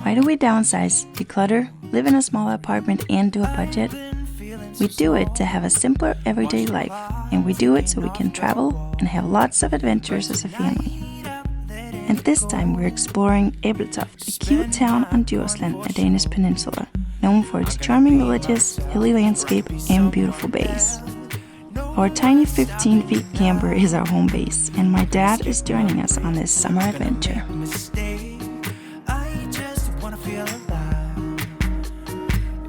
Why do we downsize, declutter, live in a small apartment and do a budget? We do it to have a simpler everyday life, and we do it so we can travel and have lots of adventures as a family. And this time we're exploring Ebeltoft, a cute town on Djursland, a Danish peninsula, known for its charming villages, hilly landscape and beautiful bays. Our tiny 15-feet camper is our home base, and my dad is joining us on this summer adventure.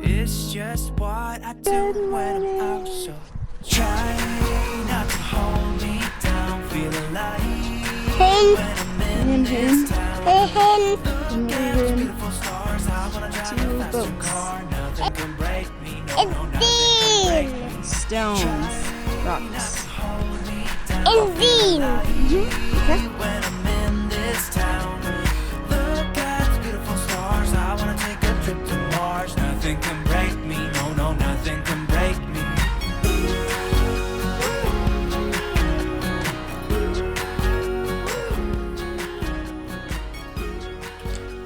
It's just what I do when I'm out, so try not to hold me down, feel alive when I'm in this town. Beautiful stars, I wanna drive a faster car, nothing can break me, no, nothing can break me. Stones, rocks. Okay. When I'm in this town, look at the beautiful stars, I wanna take a trip to Mars, nothing can break me, no, nothing can break me.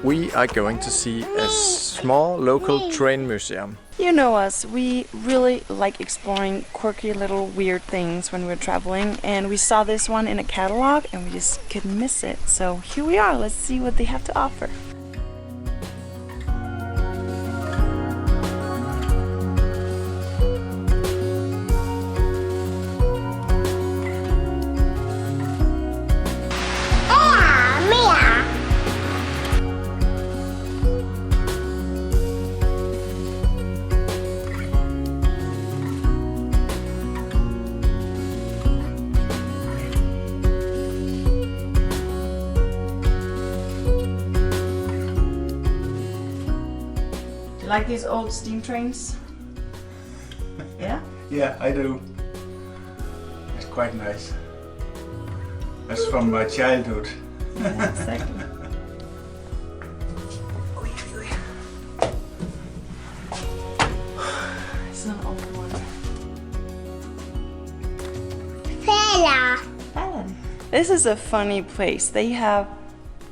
We are going to see a small local train museum. You know us, we really like exploring quirky little weird things when we're traveling, and we saw this one in a catalog and we just couldn't miss it. So here we are, let's see what they have to offer. Like these old steam trains? Yeah? Yeah, I do. It's quite nice. That's from my childhood. Yeah, exactly. It's an old one. This is a funny place. They have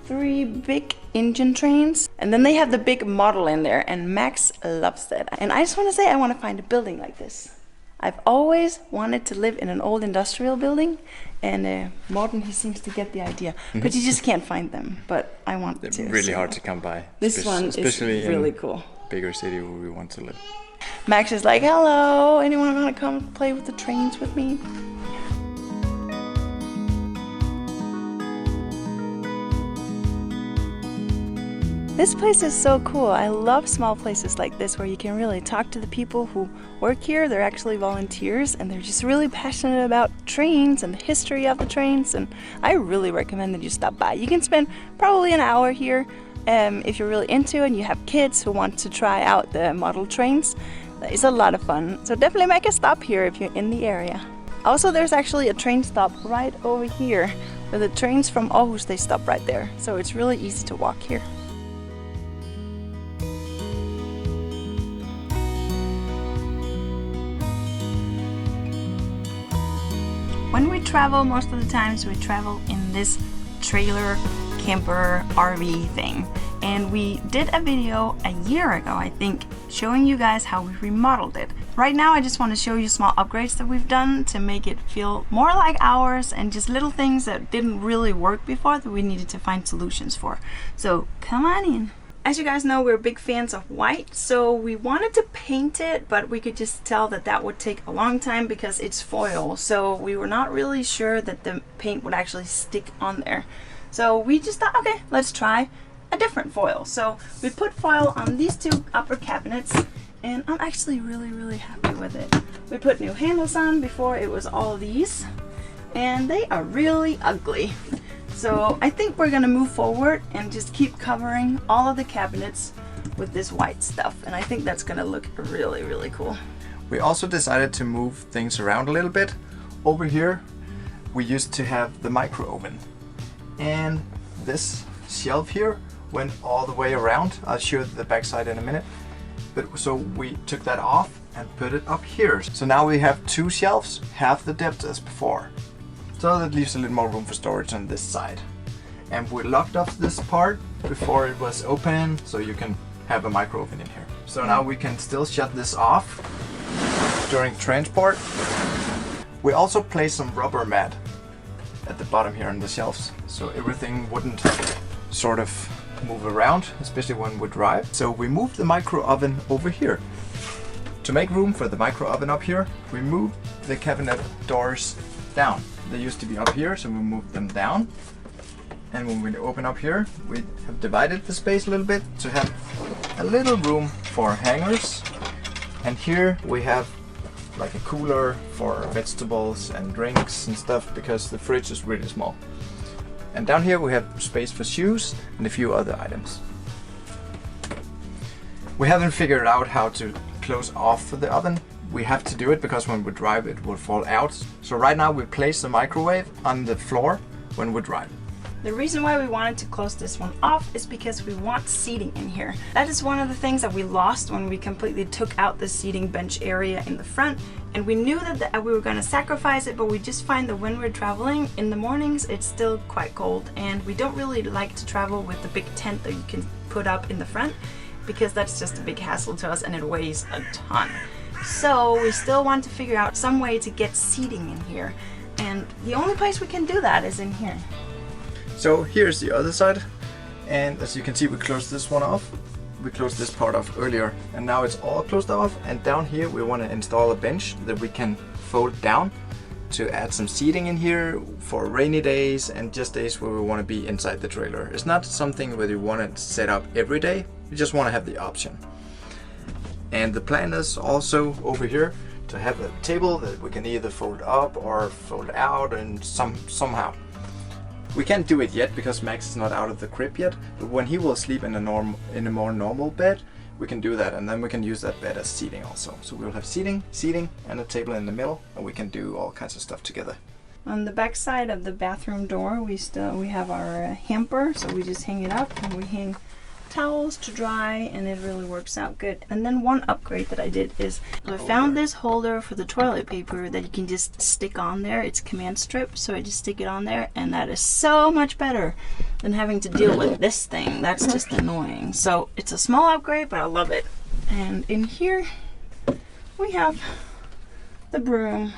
3 big engine trains, and then they have the big model in there, and Max loves that. And I just want to say, I want to find a building like this. I've always wanted to live in an old industrial building, and Morten, he seems to get the idea, but you just can't find them. But I want They're to. really hard to come by. This one especially is really in cool. Bigger city where we want to live. Max is like, hello, anyone want to come play with the trains with me? This place is so cool. I love small places like this where you can really talk to the people who work here. They're actually volunteers and they're just really passionate about trains and the history of the trains, and I really recommend that you stop by. You can spend probably an hour here if you're really into it and you have kids who want to try out the model trains. It's a lot of fun, so definitely make a stop here if you're in the area. Also, there's actually a train stop right over here where the trains from Aarhus, they stop right there, so it's really easy to walk here. When we travel, most of the times we travel in this trailer, camper, RV thing. And we did a video a year ago, I think, showing you guys how we remodeled it. Right now I just want to show you small upgrades that we've done to make it feel more like ours, and just little things that didn't really work before that we needed to find solutions for. So come on in. As you guys know, we're big fans of white, so we wanted to paint it, but we could just tell that that would take a long time because it's foil, so we were not really sure that the paint would actually stick on there. So we just thought, okay, let's try a different foil. So we put foil on these 2 upper cabinets, and I'm actually really happy with it. We put new handles on. Before it was all these, and they are really ugly. So I think we're gonna move forward and just keep covering all of the cabinets with this white stuff, and I think that's gonna look really cool. We also decided to move things around a little bit. Over here we used to have the micro oven, and this shelf here went all the way around. I'll show you the backside in a minute. But so we took that off and put it up here. So now we have 2 shelves, half the depth as before. So that leaves a little more room for storage on this side. And we locked off this part before it was open, so you can have a micro oven in here. So now we can still shut this off during transport. We also placed some rubber mat at the bottom here on the shelves, so everything wouldn't sort of move around, especially when we drive. So we moved the micro oven over here. To make room for the micro oven up here, we moved the cabinet doors down. They used to be up here, so we moved them down. And when we open up here, we have divided the space a little bit to have a little room for hangers. And here we have like a cooler for vegetables and drinks and stuff, because the fridge is really small. And down here we have space for shoes and a few other items. We haven't figured out how to close off the oven. We have to do it because when we drive it will fall out. So right now we place the microwave on the floor when we drive. The reason why we wanted to close this one off is because we want seating in here. That is one of the things that we lost when we completely took out the seating bench area in the front. And we knew that we were going to sacrifice it, but we just find that when we're traveling in the mornings, it's still quite cold. And we don't really like to travel with the big tent that you can put up in the front, because that's just a big hassle to us and it weighs a ton. So we still want to figure out some way to get seating in here. And the only place we can do that is in here. So here's the other side, and as you can see, we closed this one off. We closed this part off earlier, and now it's all closed off. And down here we want to install a bench that we can fold down to add some seating in here for rainy days and just days where we want to be inside the trailer. It's not something where you want to set up every day, you just want to have the option. And the plan is also over here to have a table that we can either fold up or fold out, and somehow. We can't do it yet because Max is not out of the crib yet, but when he will sleep in a more normal bed, we can do that, and then we can use that bed as seating also. So we'll have seating, and a table in the middle, and we can do all kinds of stuff together. On the back side of the bathroom door, we have our hamper, so we just hang it up and we hang towels to dry, and it really works out good. And then one upgrade that I did is I found this holder for the toilet paper that you can just stick on there. It's command strip, so I just stick it on there, and that is so much better than having to deal with this thing. That's just annoying. So it's a small upgrade, but I love it. And in here we have the broom.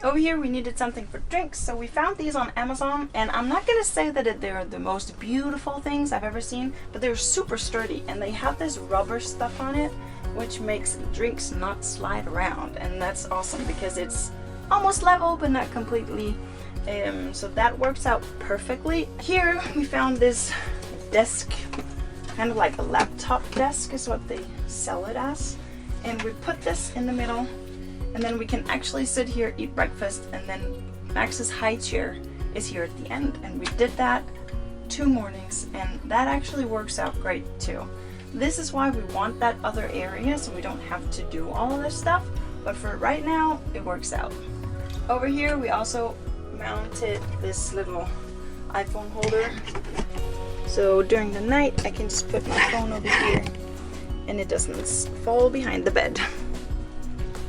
Over here we needed something for drinks, so we found these on Amazon, and I'm not gonna say that they're the most beautiful things I've ever seen, but they're super sturdy, and they have this rubber stuff on it which makes drinks not slide around, and that's awesome because it's almost level but not completely, so that works out perfectly. Here we found this desk, kind of like a laptop desk is what they sell it as, and we put this in the middle. And then we can actually sit here, eat breakfast, and then Max's high chair is here at the end. And we did that 2 mornings, and that actually works out great too. This is why we want that other area, so we don't have to do all of this stuff. But for right now, it works out. Over here, we also mounted this little iPhone holder. So during the night, I can just put my phone over here, and it doesn't fall behind the bed.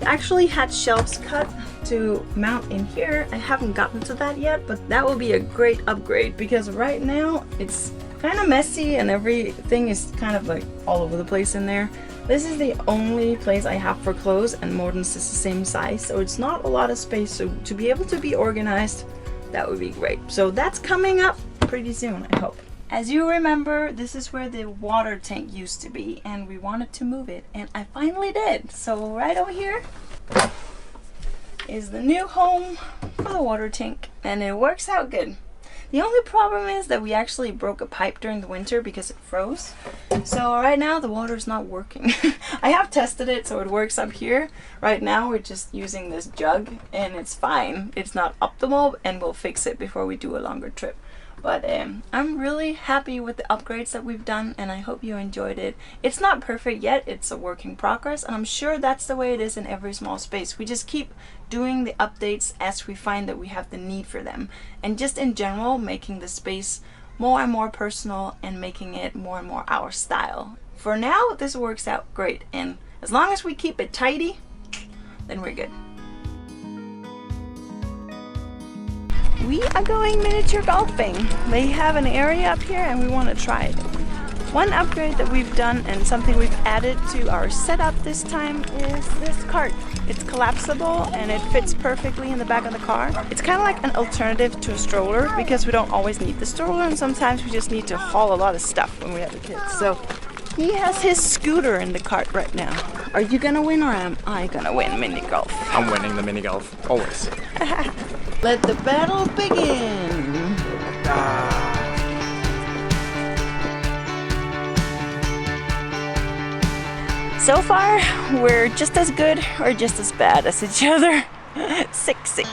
Actually had shelves cut to mount in here. I haven't gotten to that yet, but that will be a great upgrade because right now it's kind of messy and everything is kind of like all over the place in there. This is the only place I have for clothes, and Morten's is the same size, so it's not a lot of space. So to be able to be organized, that would be great. So that's coming up pretty soon, I hope. As you remember, this is where the water tank used to be, and we wanted to move it, and I finally did. So right over here is the new home for the water tank, and it works out good. The only problem is that we actually broke a pipe during the winter because it froze. So right now the water is not working. I have tested it, so it works up here. Right now we're just using this jug, and it's fine. It's not optimal, and we'll fix it before we do a longer trip. But I'm really happy with the upgrades that we've done, and I hope you enjoyed it. It's not perfect yet, it's a work in progress, and I'm sure that's the way it is in every small space. We just keep doing the updates as we find that we have the need for them. And just in general, making the space more and more personal and making it more and more our style. For now, this works out great, and as long as we keep it tidy, then we're good. We are going miniature golfing. They have an area up here and we want to try it. One upgrade that we've done and something we've added to our setup this time is this cart. It's collapsible and it fits perfectly in the back of the car. It's kind of like an alternative to a stroller because we don't always need the stroller and sometimes we just need to haul a lot of stuff when we have the kids. So he has his scooter in the cart right now. Are you gonna win or am I gonna win mini golf? I'm winning the mini golf, always. Let the battle begin! So far, we're just as good or just as bad as each other. 6-6.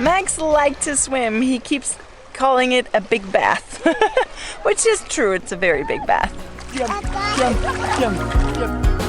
Max liked to swim. He keeps calling it a big bath, which is true. It's a very big bath. Jump, jump, jump, jump.